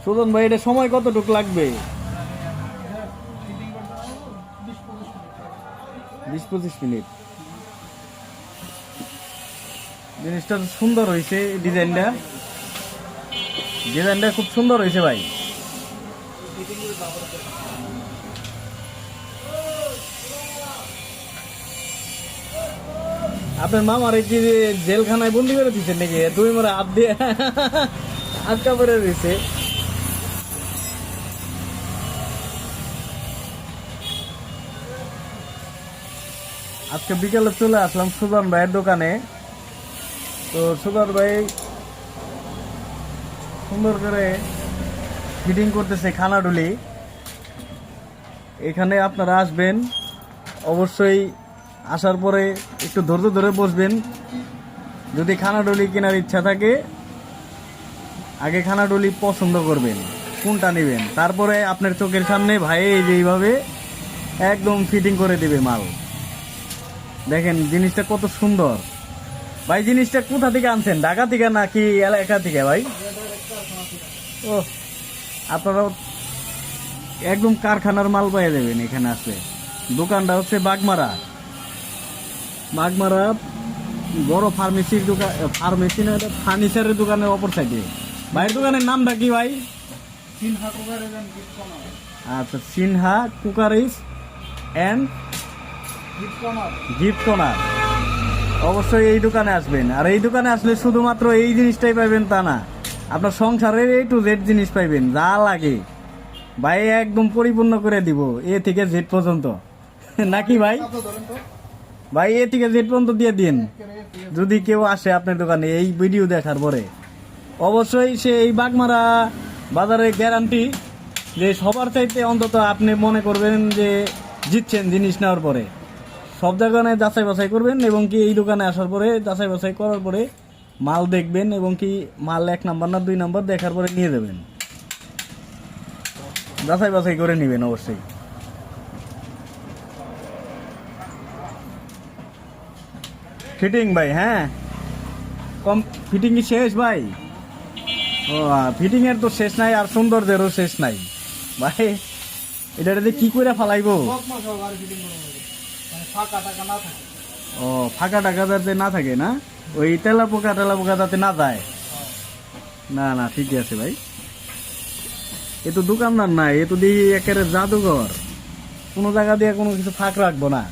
সুজন ভাই, এটা সময় কতটুকু লাগবে? 20-25 মিনিট। জিনিসটা সুন্দর হয়েছে, ডিজাইনটা খুব সুন্দর হয়েছে ভাই। আপনার মামার কি জেলখানায় বন্দি করে দিচ্ছেন নাকি? তুমি মনে হাত দিয়ে আটকা পরে দিচ্ছে। আজকে বিকেলে চলে আসলাম সুজন ভাইয়ের দোকানে। তো সুজন ভাই সুন্দর করে ফিটিং করতেছে খানাডুলি। এখানে আপনারা আসবেন, অবশ্যই আসার পরে একটু ধৈর্য ধরে বসবেন। যদি খানাডুলি কেনার ইচ্ছা থাকে, আগে খানাডুলি পছন্দ করবেন কোনটা নেবেন, তারপরে আপনার চোখের সামনে ভাই এই যে এইভাবে একদম ফিটিং করে দিবে মাল। দেখেন জিনিসটা কত সুন্দর ভাই। জিনিসটা কোথা থেকে আনছেন? ঢাকা থেকে নাকি এলাকা থেকে ভাই? ও, আপনারা একদম কারখানার মাল পেয়ে যাবেন এখানে আসলে। দোকানটা হচ্ছে বাগমারা বড় ফার্মেসির দোকান, ফার্মেসি না, ফার্নিচারের দোকানের অপর সাইডে। ভাইয়ের দোকানের নামটা কি ভাই? আচ্ছা, Sinha cookeries and gift corner. অবশ্যই এই দোকানে আসবেন। আর এই দোকানে আসলে শুধুমাত্র এই জিনিসটাই পাইবেন তা না, আপনার সংসারের A to Z জিনিস পাইবেন, যা লাগে ভাই একদম পরিপূর্ণ করে দিব, A থেকে Z পর্যন্ত। নাকি ভাই? ভাই A থেকে Z পর্যন্ত দিয়ে দিন। যদি কেউ আসে আপনার দোকানে এই ভিডিও দেখার পরে, অবশ্যই সে এই বাগমারা বাজারে গ্যারান্টি যে সবার চাইতে অন্তত আপনি মনে করবেন যে জিতছেন জিনিস নেওয়ার পরে। সব জায়গায় যাচাই বাছাই করবেন এবং কি এই দোকানে আসার পরে যাচাই বাছাই করার পরে মাল দেখবেন এবং কি মাল 1 নাম্বার না 2 নাম্বার দেখার পরে নিয়ে যাবেন। যাচাই বাছাই করে নেবেন অবশ্যই। ফিটিং ভাই, হ্যাঁ কম ফিটিং কি শেষ ভাই? ও, ফিটিং এর তো শেষ নাই, আর সৌন্দর্যেরও শেষ নাই ভাই। এটা কি করে ফালাইবো? ও, ফাঁকা টাকা যাতে না থাকে না, ওই তেলা পোকা যাতে না যায়। না না, ঠিকই আছে ভাই। এ তো দোকানদার নাই, এ তো দেখি একেবারে জাদুঘর, কোনো জায়গা দিয়ে কোনো কিছু ফাঁক রাখবো না।